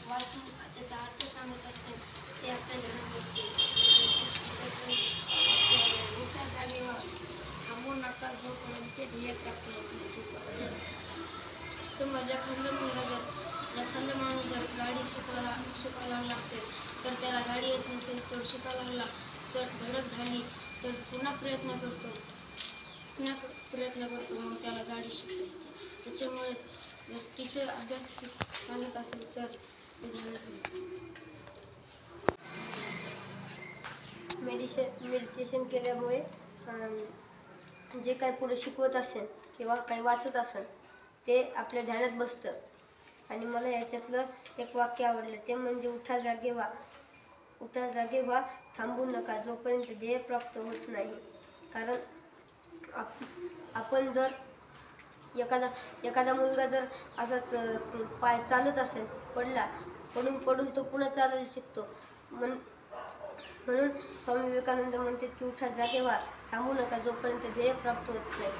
वाचून त्याचा अर्थ सांगत असते ते आपल्या ध्यानात बसते. मोठ्या जागेवर थांबून नका जोपर्यंत ते ध्येय प्राप्त होत नाही. समज एखादा माणूस जर गाडी शिकायला लागला असेल तर त्याला गाडी येत नसेल तर शिकायला लागला तर धडक झाली तर पुन्हा प्रयत्न करतो मग त्याला गाडी शिकता येते. त्याच्यामुळेच जर टीचर अभ्यास सांगत असेल तर ते मेडिटेशन केल्यामुळे जे काही पुढे शिकवत असेल किंवा काही वाचत असेल ते आपल्या ध्यानात बसतं. आणि मला याच्यातलं एक वाक्य आवडलं ते म्हणजे उठा जागे व्हा थांबू नका जोपर्यंत ध्येय प्राप्त होत नाही. कारण आपण जर एखादा मुलगा जर असाच पाय चालत असेल पडून तो पुन्हा चालायला शिकतो. म्हणून स्वामी विवेकानंद म्हणतात की उठा जागे व्हा थांबू नका जोपर्यंत ध्येय प्राप्त होत नाही.